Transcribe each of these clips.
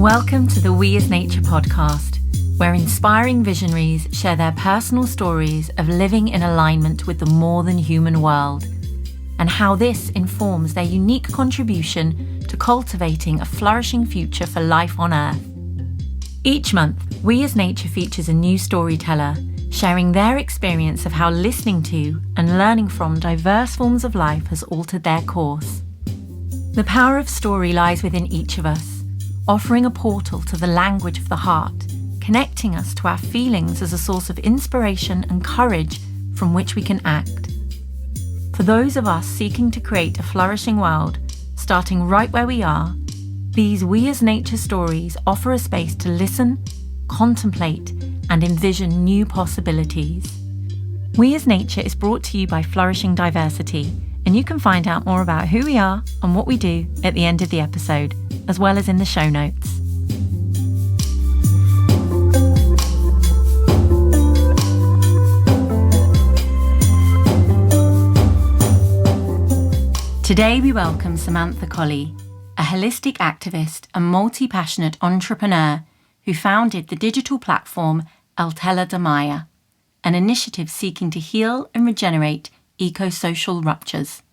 Welcome to the We as Nature podcast, where inspiring visionaries share their personal stories of living in alignment with the more than human world, and how this informs their unique contribution to cultivating a flourishing future for life on Earth. Each month, We as Nature features a new storyteller, sharing their experience of how listening to and learning from diverse forms of life has altered their course. The power of story lies within each of us, offering a portal to the language of the heart, connecting us to our feelings as a source of inspiration and courage from which we can act. For those of us seeking to create a flourishing world, starting right where we are, these We as Nature stories offer a space to listen, contemplate, and envision new possibilities. We as Nature is brought to you by Flourishing Diversity, and you can find out more about who we are and what we do at the end of the episode, as well as in the show notes. Today we welcome Samantha Colli, a holistic activist and multi-passionate entrepreneur who founded the digital platform de Maya, an initiative seeking to heal and regenerate eco-social ruptures.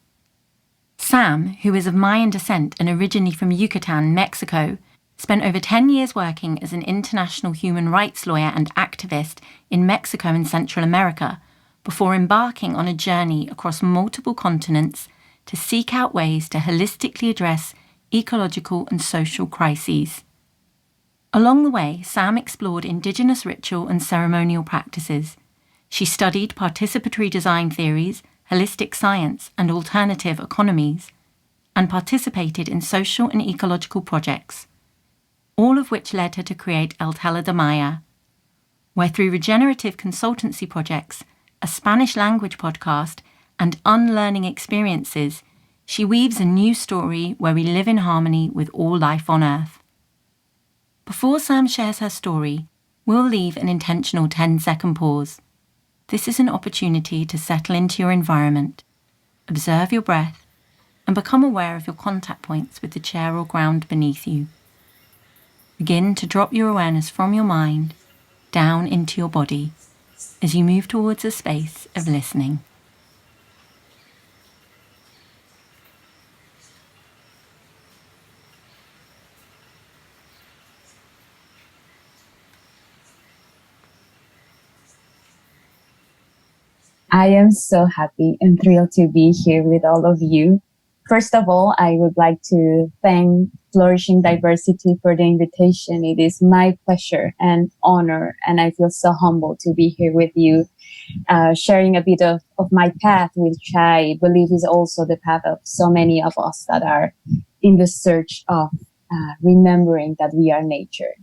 Sam, who is of Mayan descent and originally from Yucatan, Mexico, spent over 10 years working as an international human rights lawyer and activist in Mexico and Central America before embarking on a journey across multiple continents to seek out ways to holistically address ecological and social crises. Along the way, Sam explored indigenous ritual and ceremonial practices. She studied participatory design theories, holistic science, and alternative economies, and participated in social and ecological projects, all of which led her to create de Maya, where through regenerative consultancy projects, a Spanish language podcast, and unlearning experiences, she weaves a new story where we live in harmony with all life on Earth. Before Sam shares her story, we'll leave an intentional 10-second pause. This is an opportunity to settle into your environment, observe your breath, and become aware of your contact points with the chair or ground beneath you. Begin to drop your awareness from your mind down into your body as you move towards a space of listening. I am so happy and thrilled to be here with all of you. First of all, I would like to thank Flourishing Diversity for the invitation. It is my pleasure and honor, and I feel so humbled to be here with you, sharing a bit of my path, which I believe is also the path of so many of us that are in the search of remembering that we are nature.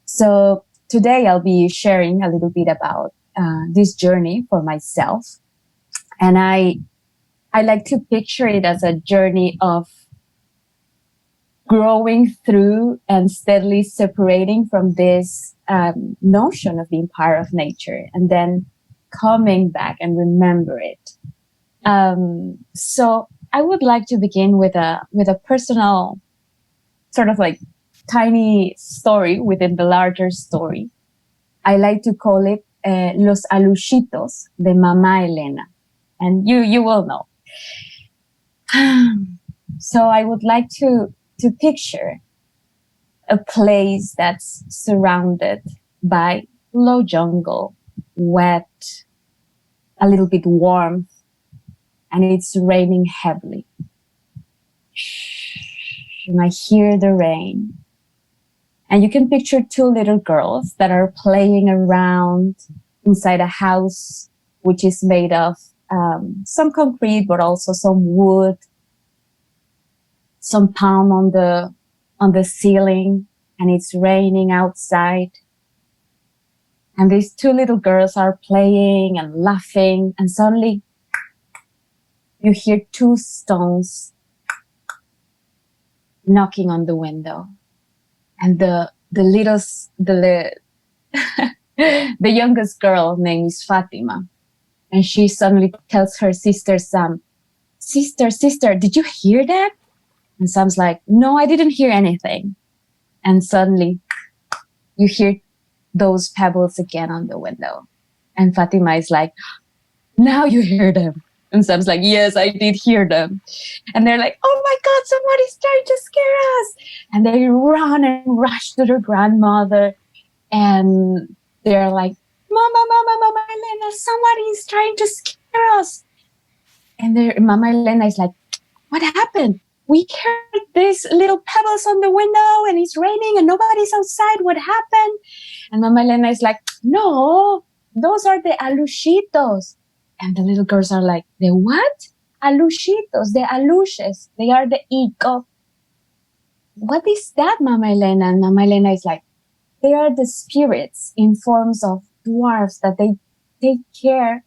So today I'll be sharing a little bit about this journey for myself. And I like to picture it as a journey of growing through and steadily separating from this notion of being part of nature and then coming back and remember it. So I would like to begin with a personal sort of like tiny story within the larger story. I like to call it Los Aluxitos de Mamá Elena. And you will know. So I would like to picture a place that's surrounded by low jungle, wet, a little bit warm, and it's raining heavily. You might hear the rain. And you can picture two little girls that are playing around inside a house, which is made of some concrete, but also some wood, some palm on the ceiling, and it's raining outside. And these two little girls are playing and laughing, and suddenly you hear two stones knocking on the window. And the youngest girl named is Fatima. And she suddenly tells her sister Sam, Sister, did you hear that? And Sam's like, no, I didn't hear anything. And suddenly you hear those pebbles again on the window. And Fatima is like, now you hear them. And Sam's like, yes, I did hear them. And they're like, oh my God, somebody's trying to scare us. And they run and rush to their grandmother. And they're like, Mama Elena, somebody is trying to scare us. And Mama Elena is like, what happened? We heard these little pebbles on the window and it's raining and nobody's outside. What happened? And Mama Elena is like, no, those are the aluxitos. And the little girls are like, the what? Aluxitos, the aluxes. They are the ego. What is that, Mama Elena? And Mama Elena is like, they are the spirits in forms of dwarfs that they take care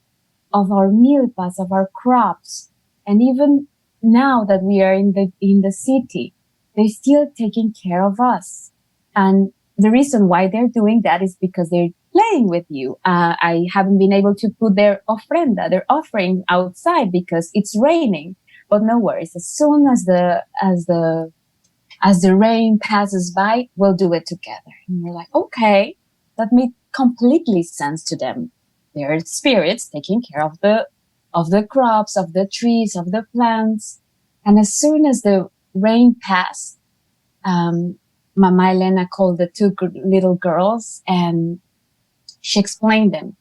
of our milpas, of our crops. And even now that we are in the city, they're still taking care of us. And the reason why they're doing that is because they're playing with you. I haven't been able to put their ofrenda, their offering outside because it's raining. But no worries. As soon as the rain passes by, we'll do it together. And we're like, okay, that made completely sense to them. They're spirits taking care of the crops, of the trees, of the plants. And as soon as the rain passed, Mama Elena called the two little girls and she explained them,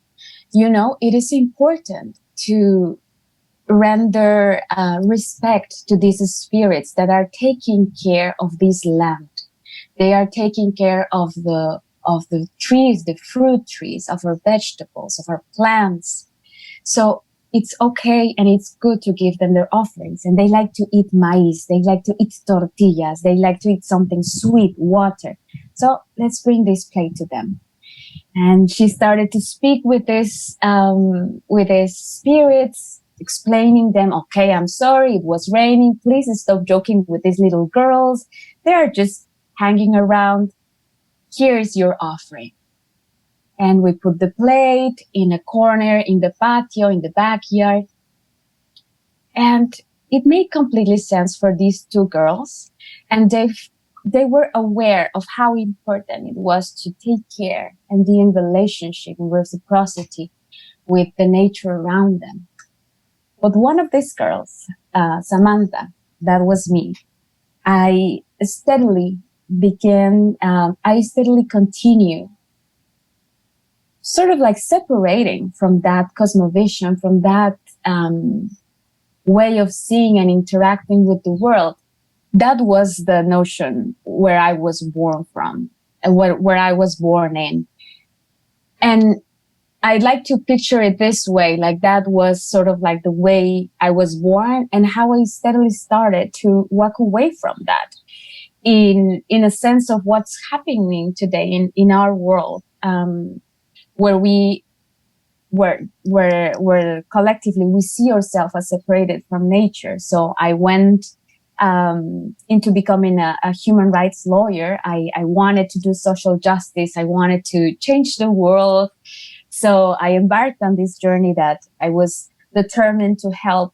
it is important to render respect to these spirits that are taking care of this land. They are taking care of the trees, the fruit trees, of our vegetables, of our plants. So it's okay and it's good to give them their offerings. And they like to eat maize. They like to eat tortillas. They like to eat something sweet, water. So let's bring this plate to them. And she started to speak with these spirits, explaining them, okay, I'm sorry, it was raining. Please stop joking with these little girls. They are just hanging around. Here's your offering. And we put the plate in a corner in the patio, in the backyard. And it made completely sense for these two girls. And they were aware of how important it was to take care and be in relationship and reciprocity with the nature around them. But one of these girls, Samantha, that was me, I steadily continue sort of like separating from that cosmovision, from that way of seeing and interacting with the world. That was the notion where I was born from, and where I was born in. And I'd like to picture it this way, like that was sort of like the way I was born and how I steadily started to walk away from that in a sense of what's happening today in our world, where collectively we see ourselves as separated from nature. So I went into becoming a human rights lawyer. I wanted to do social justice. I wanted to change the world. So I embarked on this journey that I was determined to help,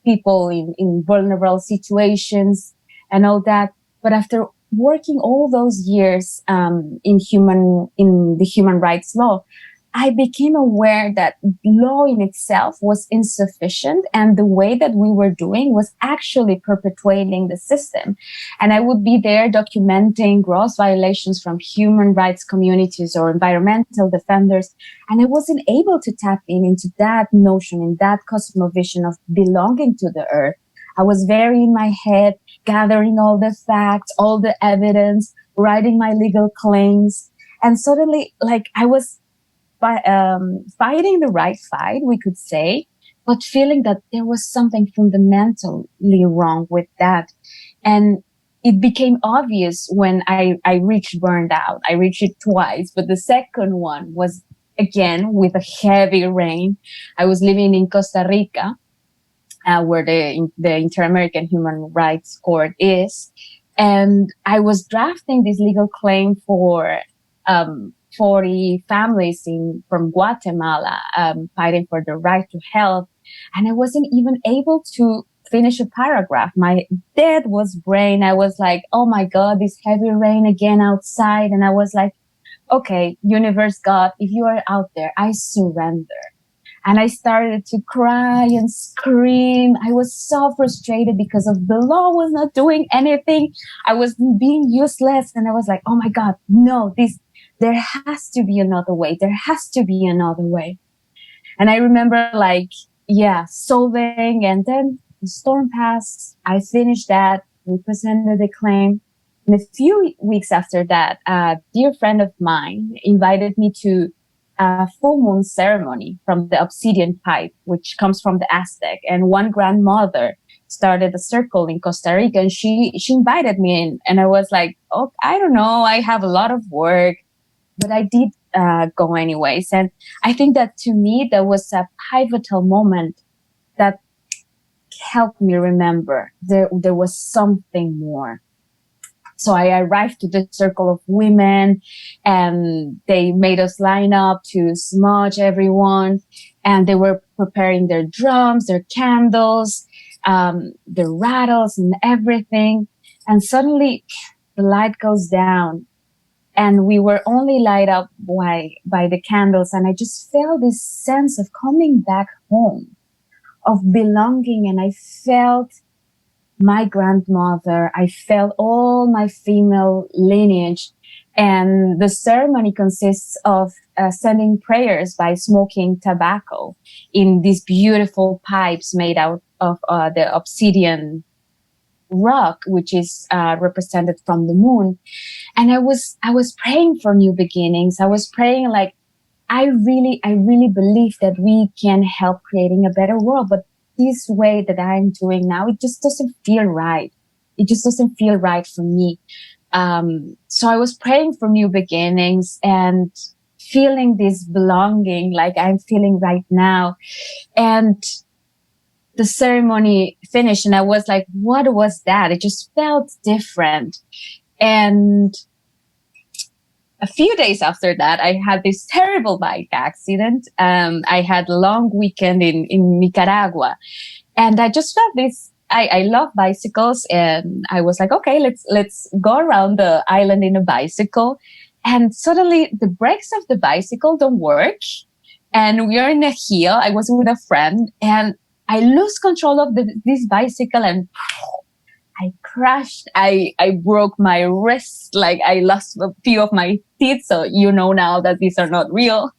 people in vulnerable situations and all that. But after working all those years in the human rights law, I became aware that law in itself was insufficient, and the way that we were doing was actually perpetuating the system. And I would be there documenting gross violations from human rights communities or environmental defenders, and I wasn't able to tap into that notion, in that cosmovision of belonging to the earth. I was very in my head, gathering all the facts, all the evidence, writing my legal claims, and suddenly, like, I was fighting the right fight, we could say, but feeling that there was something fundamentally wrong with that. And it became obvious when I reached burnout. I reached it twice, but the second one was, again, with a heavy rain. I was living in Costa Rica, where the Inter-American Human Rights Court is. And I was drafting this legal claim for 40 families from Guatemala fighting for the right to health. And I wasn't even able to finish a paragraph. My dead was brain. I was like, oh my God, this heavy rain again outside. And I was like, okay, universe, God, if you are out there, I surrender. And I started to cry and scream. I was so frustrated because of the law was not doing anything. I was being useless. And I was like, oh my God, no, there has to be another way. There has to be another way. And I remember solving, and then the storm passed. I finished that. We presented the claim. And a few weeks after that, a dear friend of mine invited me to a full moon ceremony from the obsidian pipe, which comes from the Aztec. And one grandmother started a circle in Costa Rica, and she invited me in. And I was like, oh, I don't know. I have a lot of work, but I did go anyways. And I think that to me, that was a pivotal moment that helped me remember there was something more. So I arrived to the circle of women, and they made us line up to smudge everyone. And they were preparing their drums, their candles, their rattles and everything. And suddenly the light goes down, and we were only light up by the candles. And I just felt this sense of coming back home, of belonging. And I felt my grandmother. I felt all my female lineage. And the ceremony consists of sending prayers by smoking tobacco in these beautiful pipes made out of the obsidian rock, which is represented from the moon. And I was praying for new beginnings. I was praying like, I really believe that we can help creating a better world. But this way that I'm doing now, it just doesn't feel right. It just doesn't feel right for me. So I was praying for new beginnings and feeling this belonging like I'm feeling right now. And the ceremony finished, and I was like, what was that? It just felt different. And a few days after that, I had this terrible bike accident. I had a long weekend in Nicaragua, and I just felt this. I love bicycles, and I was like, okay, let's go around the island in a bicycle. And suddenly the brakes of the bicycle don't work, and we are in a hill. I was with a friend, and I lose control of this bicycle, and I crashed. I broke my wrist. Like, I lost a few of my teeth. So you know now that these are not real.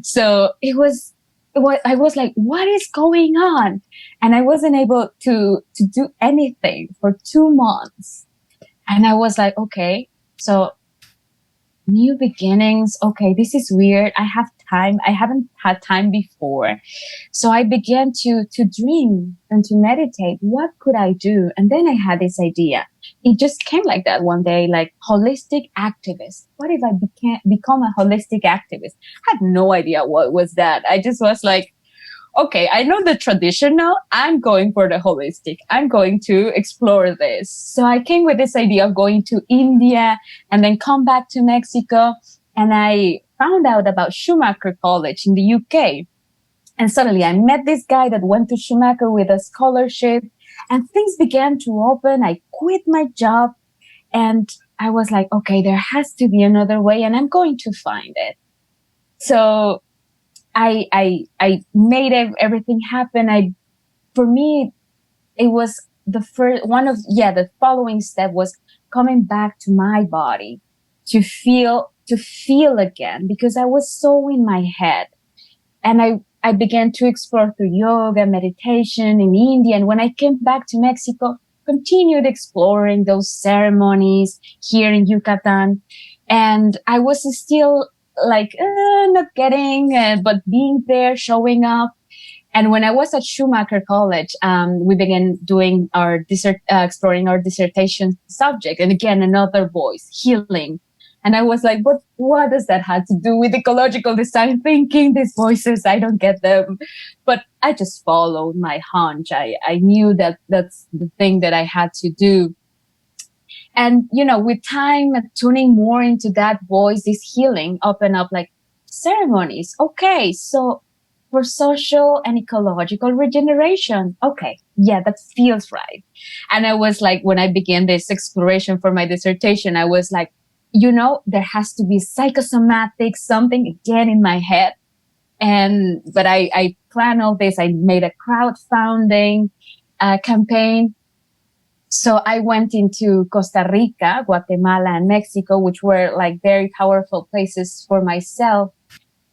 So I was like, what is going on? And I wasn't able to do anything for 2 months. And I was like, okay, so new beginnings. Okay, this is weird. I have time. I haven't had time before. So I began to dream and to meditate. What could I do? And then I had this idea. It just came like that one day, like holistic activist. What if I become a holistic activist? I had no idea what was that. I just was like, okay, I know the traditional. I'm going for the holistic. I'm going to explore this. So I came with this idea of going to India and then come back to Mexico. And I found out about Schumacher College in the UK. And suddenly I met this guy that went to Schumacher with a scholarship, and things began to open. I quit my job, and I was like, okay, there has to be another way, and I'm going to find it. So I made everything happen. For me, it was the following step was coming back to my body to feel again, because I was so in my head. And I began to explore through yoga, meditation in India. And when I came back to Mexico, continued exploring those ceremonies here in Yucatan. And I was still like, not getting, but being there, showing up. And when I was at Schumacher College, we began doing our exploring our dissertation subject. And again, another voice, healing. And I was like, but what does that have to do with ecological design thinking? These voices, I don't get them. But I just followed my hunch. I knew that that's the thing that I had to do. And, with time, tuning more into that voice, this healing open up like ceremonies. Okay, so for social and ecological regeneration. Okay, yeah, that feels right. And I was like, when I began this exploration for my dissertation, I was like, there has to be psychosomatic something again in my head. But I planned all this. I made a crowdfunding campaign. So I went into Costa Rica, Guatemala, and Mexico, which were like very powerful places for myself.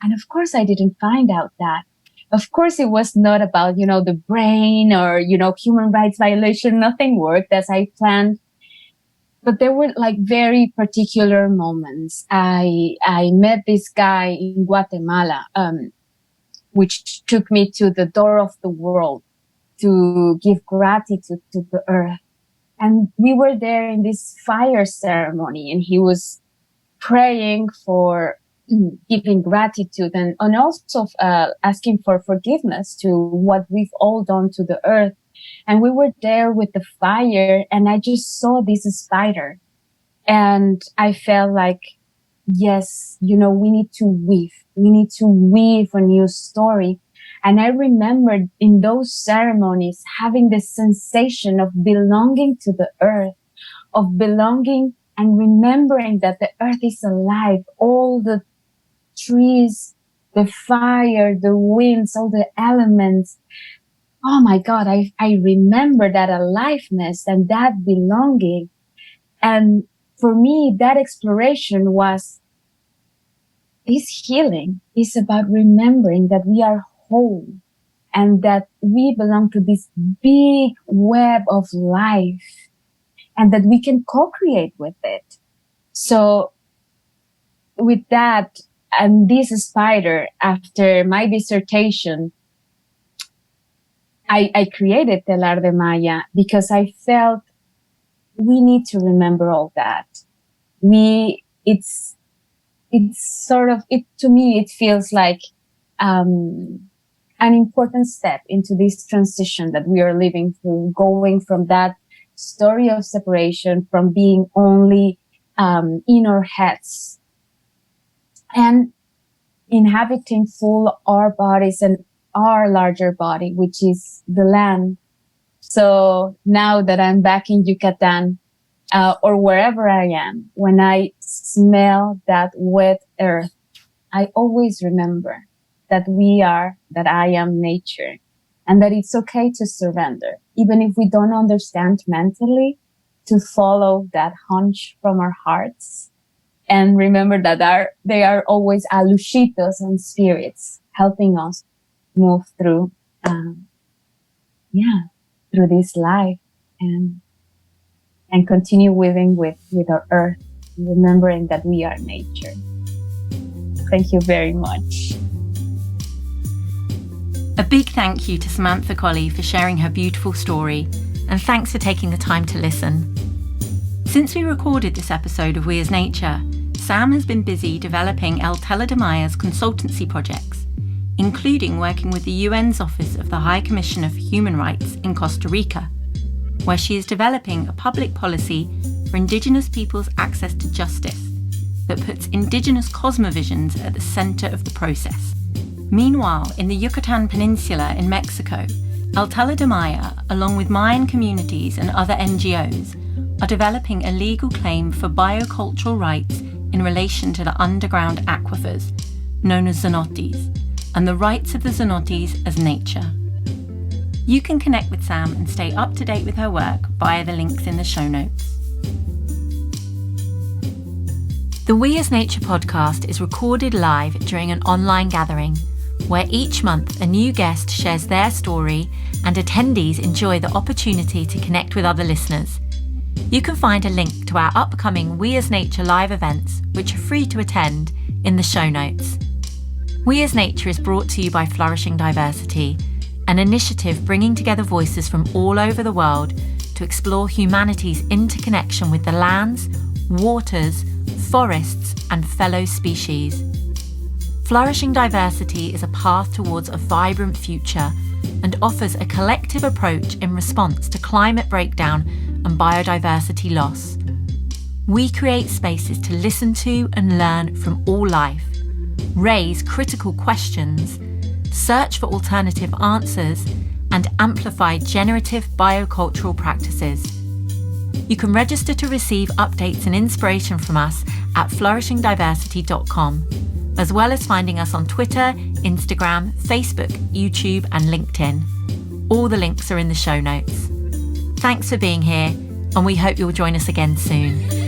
And of course, I didn't find out that. Of course, it was not about, the brain or, human rights violation. Nothing worked as I planned. But there were like very particular moments. I met this guy in Guatemala, which took me to the door of the world to give gratitude to the earth. And we were there in this fire ceremony, and he was praying for giving gratitude and also asking for forgiveness to what we've all done to the earth. And we were there with the fire, and I just saw this spider, and I felt like, yes, we need to weave. We need to weave a new story. And I remembered in those ceremonies having this sensation of belonging to the earth, of belonging and remembering that the earth is alive. All the trees, the fire, the winds, all the elements. Oh my God, I remember that aliveness and that belonging. And for me, that exploration was this healing is about remembering that we are whole and that we belong to this big web of life and that we can co-create with it. So with that and this spider, after my dissertation, I created Telar de Maya because I felt we need to remember all that. It's sort of, to me, it feels like, an important step into this transition that we are living through, going from that story of separation, from being only, in our heads and inhabiting full our bodies and our larger body, which is the land. So now that I'm back in Yucatan, or wherever I am, when I smell that wet earth, I always remember that I am nature, and that it's okay to surrender, even if we don't understand mentally, to follow that hunch from our hearts. And remember that they are always aluxitos and spirits helping us move through, through this life and continue living with our earth, remembering that we are nature. Thank you very much. A big thank you to Samantha Colli for sharing her beautiful story, and thanks for taking the time to listen. Since we recorded this episode of We as Nature, Sam has been busy developing El Telar de Maya's consultancy projects, including working with the UN's Office of the High Commissioner for Human Rights in Costa Rica, where she is developing a public policy for Indigenous peoples' access to justice that puts Indigenous cosmovisions at the centre of the process. Meanwhile, in the Yucatan Peninsula in Mexico, El Telar de Maya, along with Mayan communities and other NGOs, are developing a legal claim for biocultural rights in relation to the underground aquifers, known as cenotes, and the rights of the cenotes as nature. You can connect with Sam and stay up to date with her work via the links in the show notes. The We as Nature podcast is recorded live during an online gathering where each month a new guest shares their story and attendees enjoy the opportunity to connect with other listeners. You can find a link to our upcoming We as Nature live events, which are free to attend, in the show notes. We as Nature is brought to you by Flourishing Diversity, an initiative bringing together voices from all over the world to explore humanity's interconnection with the lands, waters, forests, and fellow species. Flourishing Diversity is a path towards a vibrant future and offers a collective approach in response to climate breakdown and biodiversity loss. We create spaces to listen to and learn from all life, raise critical questions, search for alternative answers, and amplify generative biocultural practices. You can register to receive updates and inspiration from us at flourishingdiversity.com, as well as finding us on Twitter, Instagram, Facebook, YouTube, and LinkedIn. All the links are in the show notes. Thanks for being here, and we hope you'll join us again soon.